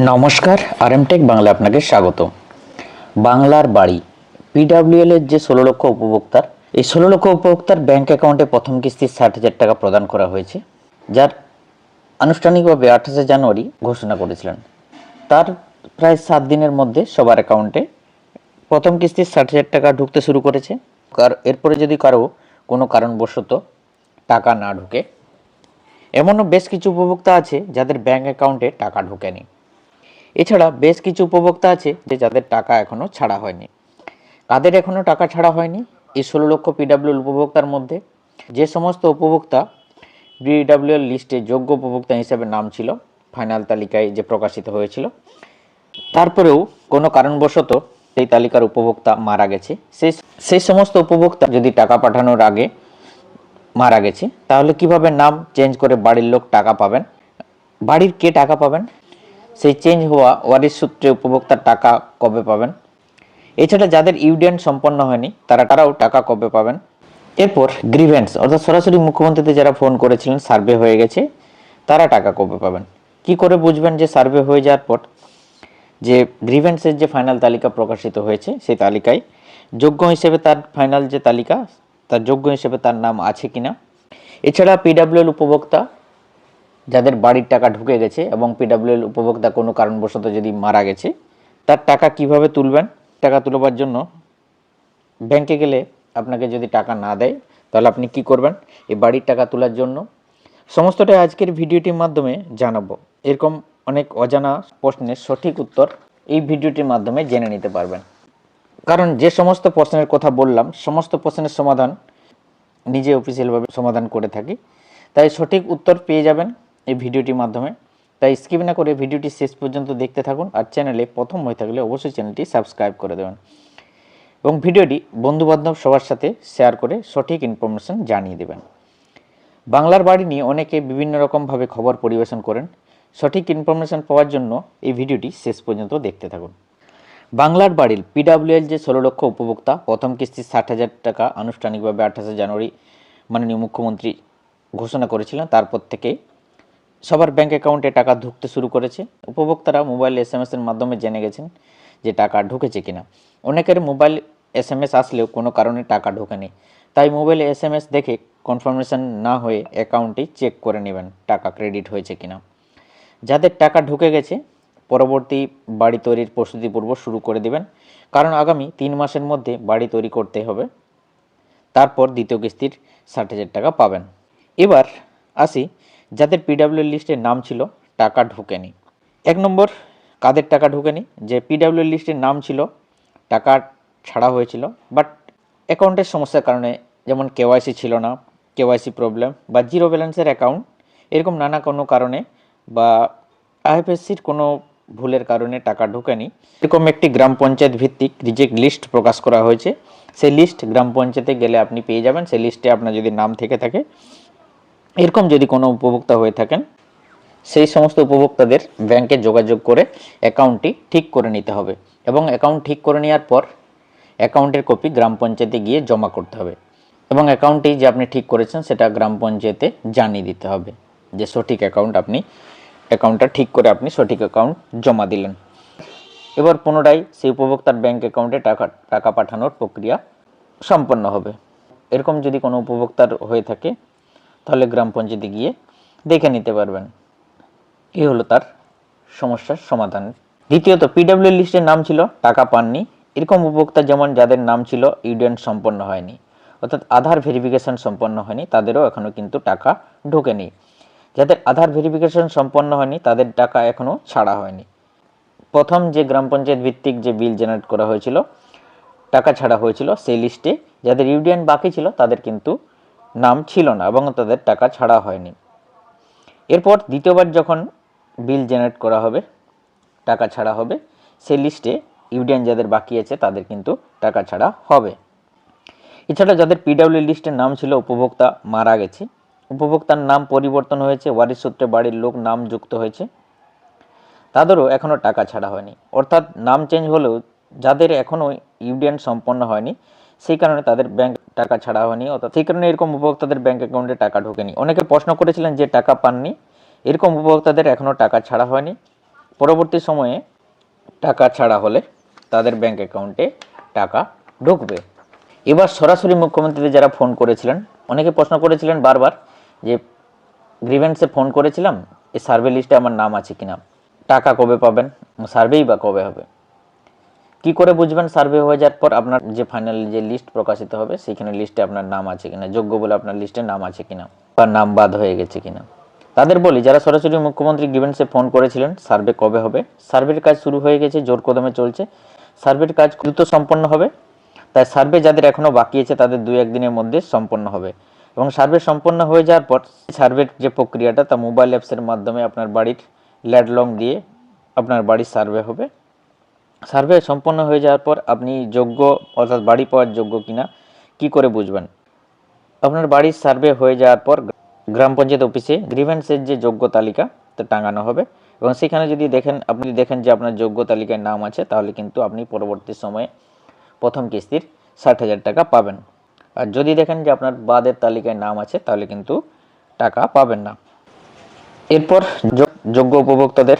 নমস্কার, আরএমটেক বাংলা আপনাকে স্বাগত। বাংলার বাড়ি পিডব্লিউএল এর যে 16 লক্ষ উপভোক্তার, এই 16 লক্ষ উপভোক্তার ব্যাংক অ্যাকাউন্টে প্রথম কিস্তির 60,000 টাকা প্রদান করা হয়েছে, যার আনুষ্ঠানিকভাবে 28 জানুয়ারি ঘোষণা করেছিলেন। তার প্রায় 7 দিনের মধ্যে সবার অ্যাকাউন্টে প্রথম কিস্তির 60,000 টাকা ঢুকতে শুরু করেছে। এরপরে যদি কারো কোনো কারণবশত টাকা না ঢুকে, এমনও বেশ কিছু উপভোক্তা আছে যাদের ব্যাংক অ্যাকাউন্টে টাকা ঢোকেনি। এছাড়া বেশ কিছু উপভোক্তা আছে যে যাদের টাকা এখনও ছাড়া হয়নি। কাদের এখনও টাকা ছাড়া হয়নি? এই 16 লক্ষ পিডব্লিউএল উপভোক্তার মধ্যে যে সমস্ত উপভোক্তা পিডব্লিউএল লিস্টে যোগ্য উপভোক্তা হিসেবে নাম ছিল, ফাইনাল তালিকায় যে প্রকাশিত হয়েছিল, তারপরেও কোনো কারণবশত সেই তালিকার উপভোক্তা মারা গেছে, সেই সমস্ত উপভোক্তা যদি টাকা পাঠানোর আগে মারা গেছে, তাহলে কিভাবে নাম চেঞ্জ করে বাড়ির লোক টাকা পাবেন? বাড়ির কে টাকা পাবেন? সেই চেঞ্জ হওয়া ওয়ারিশ সূত্রে উপভোক্তার টাকা কবে পাবেন? এছাড়া যাদের ইউডিএন সম্পন্ন হয়নি তারাও টাকা কবে পাবেন? এরপর গ্রিভেন্স, অর্থাৎ সরাসরি মুখ্যমন্ত্রীতে যারা ফোন করেছিলেন সার্ভে হয়ে গেছে, তারা টাকা কবে পাবেন? কি করে বুঝবেন যে সার্ভে হয়ে যাওয়ার পর যে গ্রিভেন্সের যে ফাইনাল তালিকা প্রকাশিত হয়েছে, সেই তালিকায় যোগ্য হিসেবে তার ফাইনাল যে তালিকা, তার যোগ্য হিসেবে তার নাম আছে কিনা? এছাড়া পিডব্লিউএল উপভোক্তা যাদের বাড়ির টাকা ঢুকে গেছে এবং পিডব্লিউএল উপভোক্তা কোনো কারণবশত যদি মারা গেছে, তার টাকা কিভাবে তুলবেন? টাকা তুলবার জন্য ব্যাংকে গেলে আপনাকে যদি টাকা না দেয়, তাহলে আপনি কি করবেন? এই বাড়ির টাকা তোলার জন্য সমস্তটাই আজকের ভিডিওটির মাধ্যমে জানাবো। এরকম অনেক অজানা প্রশ্নের সঠিক উত্তর এই ভিডিওটির মাধ্যমে জেনে নিতে পারবেন। কারণ যে সমস্ত প্রশ্নের কথা বললাম, সমস্ত প্রশ্নের সমাধান নিজে অফিসিয়ালভাবে সমাধান করে থাকি, তাই সঠিক উত্তর পেয়ে যাবেন এই ভিডিওটির মাধ্যমে। তাই স্কিপ না করে ভিডিওটি শেষ পর্যন্ত দেখতে থাকুন, আর চ্যানেলে প্রথম হয়ে থাকলে অবশ্যই চ্যানেলটি সাবস্ক্রাইব করে দেবেন এবং ভিডিওটি বন্ধুবান্ধব সবার সাথে শেয়ার করে সঠিক ইনফরমেশন জানিয়ে দেবেন। বাংলার বাড়ি নিয়ে অনেকে বিভিন্ন রকমভাবে খবর পরিবেশন করেন। সঠিক ইনফরমেশন পাওয়ার জন্য এই ভিডিওটি শেষ পর্যন্ত দেখতে থাকুন। বাংলার বাড়ির পিডব্লিউএল যে 16 লক্ষ উপভোক্তা প্রথম কিস্তির 60,000 টাকা আনুষ্ঠানিকভাবে 28 জানুয়ারি মাননীয় মুখ্যমন্ত্রী ঘোষণা করেছিলেন, তারপর থেকে সবার ব্যাংক অ্যাকাউন্টে টাকা ঢুকতে শুরু করেছে। উপভোক্তারা মোবাইল SMS এর মাধ্যমে জেনে গেছেন যে টাকা ঢুকেছে কিনা। অনেকের মোবাইল SMS আসলেও কোনো কারণে টাকা ঢোকেনি, তাই মোবাইলে SMS দেখে কনফার্মেশন না হয়ে অ্যাকাউন্টে চেক করে নেবেন টাকা ক্রেডিট হয়েছে কিনা। যাদের টাকা ঢুকে গেছে, পরবর্তী বাড়ি তৈরির প্রস্তুতি পূর্ব শুরু করে দেবেন, কারণ আগামী 3 মাসের মধ্যে বাড়ি তৈরি করতে হবে। তারপর দ্বিতীয় কিস্তির 60,000 টাকা পাবেন। এবার আসি যাদের পিডব্লিউএল লিস্টে নাম ছিল টাকা ঢোকেনি। 1 নম্বর, কাদের টাকা ঢোকেনি? যে পিডব্লিউএল লিস্টে নাম ছিল, টাকা ছাড়া হয়েছিল, বাট অ্যাকাউন্টের সমস্যার কারণে, যেমন কেওয়াইসি ছিল না, কেওয়াইসি প্রবলেম বা জিরো ব্যালেন্সের অ্যাকাউন্ট, এরকম নানা কোনো কারণে বা আইএফএসসির কোনো ভুলের কারণে টাকা ঢোকেনি। এরকম একটি গ্রাম পঞ্চায়েত ভিত্তিক রিজেক্ট লিস্ট প্রকাশ করা হয়েছে। সেই লিস্ট গ্রাম পঞ্চায়েতে গেলে আপনি পেয়ে যাবেন। সেই লিস্টে আপনার যদি নাম থেকে থাকে, এরকম যদি কোনো উপভোক্তা হয়ে থাকেন, সেই সমস্ত উপভোক্তাদের ব্যাংকে যোগাযোগ করে অ্যাকাউন্টটি ঠিক করে নিতে হবে এবং অ্যাকাউন্ট ঠিক করে নেওয়ার পর অ্যাকাউন্টের কপি গ্রাম পঞ্চায়েতে গিয়ে জমা করতে হবে এবং অ্যাকাউন্টটি যে আপনি ঠিক করেছেন সেটা গ্রাম পঞ্চায়েতে জানিয়ে দিতে হবে যে সঠিক অ্যাকাউন্টটা ঠিক করে আপনি সঠিক অ্যাকাউন্ট জমা দিলেন। এবার পুনরায় সেই উপভোক্তার ব্যাংক অ্যাকাউন্টে টাকা পাঠানোর প্রক্রিয়া সম্পন্ন হবে। এরকম যদি কোনো উপভোক্তার হয়ে থাকে, তাহলে গ্রাম পঞ্চায়েতে গিয়ে দেখে নিতে পারবেন। এই হলো তার সমস্যার সমাধান। দ্বিতীয়ত, পিডব্লিউএল লিস্টের নাম ছিল টাকা পাননি, এরকম উপভোক্তা যেমন যাদের নাম ছিল ইউডিএন সম্পন্ন হয়নি, অর্থাৎ আধার ভেরিফিকেশন সম্পন্ন হয়নি, তাদেরও এখনও কিন্তু টাকা ঢোকেনি। যাদের আধার ভেরিফিকেশন সম্পন্ন হয়নি তাদের টাকা এখনও ছাড়া হয়নি। প্রথম যে গ্রাম পঞ্চায়েত ভিত্তিক যে বিল জেনারেট করা হয়েছিল, টাকা ছাড়া হয়েছিল, সেই লিস্টে যাদের ইউডিএন বাকি ছিল তাদের কিন্তু নাম ছিল না এবং তাদের টাকা ছাড়া হয়নি। এরপর দ্বিতীয়বার যখন বিল জেনারেট করা হবে, টাকা ছাড়া হবে, সেই লিস্টে ইউডিএন যাদের বাকি আছে তাদের কিন্তু টাকা ছাড়া হবে। এছাড়া যাদের পিডব্লিউ লিস্টের নাম ছিল উপভোক্তা মারা গেছে, উপভোক্তার নাম পরিবর্তন হয়েছে, ওয়ারিশ সূত্রে বাড়ির লোক নাম যুক্ত হয়েছে, তাদেরও এখনও টাকা ছাড়া হয়নি। অর্থাৎ নাম চেঞ্জ হলেও যাদের এখনও ইউডিএন সম্পন্ন হয়নি, সেই কারণে তাদের ব্যাংক টাকা ছাড়া হয়নি, অর্থাৎ সেই কারণে এরকম উপভোক্তাদের ব্যাংক অ্যাকাউন্টে টাকা ঢোকেনি। অনেকে প্রশ্ন করেছিলেন যে টাকা পাননি, এরকম উপভোক্তাদের এখনও টাকা ছাড়া হয়নি। পরবর্তী সময়ে টাকা ছাড়া হলে তাদের ব্যাংক অ্যাকাউন্টে টাকা ঢুকবে। এবার সরাসরি মুখ্যমন্ত্রীদের যারা ফোন করেছিলেন, অনেকে প্রশ্ন করেছিলেন বারবার যে গ্রিভেন্সে ফোন করেছিলাম, এই সার্ভে লিস্টে আমার নাম আছে কিনা, টাকা কবে পাবেন, সার্ভেই বা কবে হবে। কি করে বুঝবেন সার্ভে হয়ে যাওয়ার পর আপনার যে ফাইনাল যে লিস্ট প্রকাশিত হবে সেখানে লিস্টে আপনার নাম আছে কিনা, যোগ্য বলে আপনার লিস্টে নাম আছে কিনা, বা নাম বাদ হয়ে গেছে কিনা। তাদের বলি, যারা সরাসরি মুখ্যমন্ত্রী গ্রিভেন্সে ফোন করেছিলেন সার্ভে কবে হবে, সার্ভের কাজ শুরু হয়ে গেছে, জোর কদমে চলছে, সার্ভের কাজ দ্রুত সম্পন্ন হবে। তাই সার্ভে যাদের এখনও বাকি আছে তাদের 2-1 দিনের মধ্যে সম্পন্ন হবে। এবং সার্ভে সম্পন্ন হয়ে যাওয়ার পর সার্ভের যে প্রক্রিয়াটা তা মোবাইল অ্যাপসের মাধ্যমে আপনার বাড়ির ল্যান্ডলং দিয়ে আপনার বাড়ির সার্ভে হবে। সার্ভে সম্পন্ন হয়ে যাওয়ার পর আপনি যোগ্য অর্থাৎ বাড়ি পাওয়ার যোগ্য কিনা কি করে বুঝবেন? আপনার বাড়ির সার্ভে হয়ে যাওয়ার পর গ্রাম পঞ্চায়েত অফিসে গ্রিভেন্সের যে যোগ্য তালিকা তা টাঙানো হবে এবং সেখানে যদি আপনি দেখেন যে আপনার যোগ্য তালিকায় নাম আছে, তাহলে কিন্তু আপনি পরবর্তী সময়ে প্রথম কিস্তির 60,000 টাকা পাবেন। আর যদি দেখেন যে আপনার বাদের তালিকায় নাম আছে তাহলে কিন্তু টাকা পাবেন না। এরপর যোগ্য উপভোক্তাদের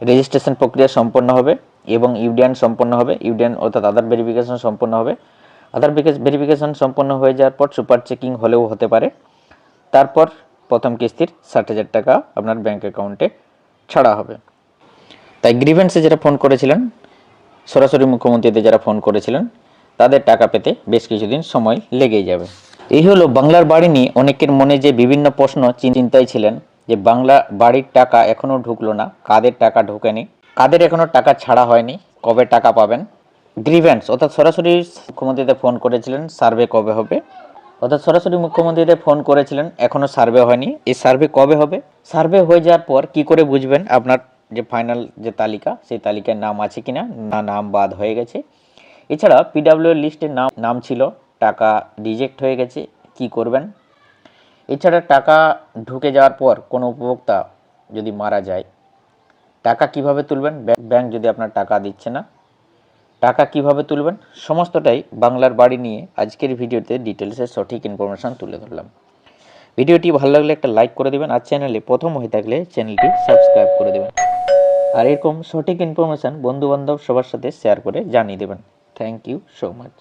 রেজিস্ট্রেশন প্রক্রিয়া সম্পন্ন হবে এবং ইউডিএন সম্পন্ন হবে। ইউডিএন অর্থাৎ আধার ভেরিফিকেশন সম্পন্ন হবে। আধার ভেরিফিকেশন সম্পন্ন হয়ে যাওয়ার পর সুপার চেকিং হলেও হতে পারে। তারপর প্রথম কিস্তির 60,000 টাকা আপনার ব্যাংক অ্যাকাউন্টে ছাড়া হবে। তাই গ্রিভেন্সে যারা ফোন করেছিলেন, সরাসরি মুখ্যমন্ত্রীদের যারা ফোন করেছিলেন, তাদের টাকা পেতে বেশ কিছুদিন সময় লেগেই যাবে। এই হলো বাংলার বাড়ি নিয়ে অনেকের মনে যে বিভিন্ন প্রশ্ন চিন্তায় ছিলেন যে বাংলা বাড়ির টাকা এখনও ঢুকলো না, কাদের টাকা ঢোকেনি, কাদের এখনও টাকা ছাড়া হয়নি, কবে টাকা পাবেন। গ্রিভেন্স অর্থাৎ সরাসরি মুখ্যমন্ত্রীদের ফোন করেছিলেন সার্ভে কবে হবে, অর্থাৎ সরাসরি মুখ্যমন্ত্রীদের ফোন করেছিলেন এখনও সার্ভে হয়নি, এই সার্ভে কবে হবে। সার্ভে হয়ে যাওয়ার পর কি করে বুঝবেন আপনার যে ফাইনাল যে তালিকা সেই তালিকায় নাম আছে কিনা, না নাম বাদ হয়ে গেছে। এছাড়া পিডাব্লিউ লিস্টে নাম ছিল, টাকা রিজেক্ট হয়ে গেছে, কি করবেন। এছাড়া টাকা ঢুকে যাওয়ার পর কোনো উপভোক্তা যদি মারা যায়, টাকা কিভাবে তুলবেন, ব্যাংক যদি আপনার টাকা দিচ্ছে না, টাকা কিভাবে তুলবেন, সমস্তটাই বাংলার বাড়ি নিয়ে আজকের ভিডিওতে ডিটেলসে সঠিক ইনফরমেশান তুলে ধরলাম। ভিডিওটি ভালো লাগলে একটা লাইক করে দেবেন, আর চ্যানেলে প্রথম হয়ে থাকলে চ্যানেলটি সাবস্ক্রাইব করে দেবেন, আর এরকম সঠিক ইনফরমেশান বন্ধুবান্ধব সবার সাথে শেয়ার করে জানিয়ে দেবেন। Thank you so much.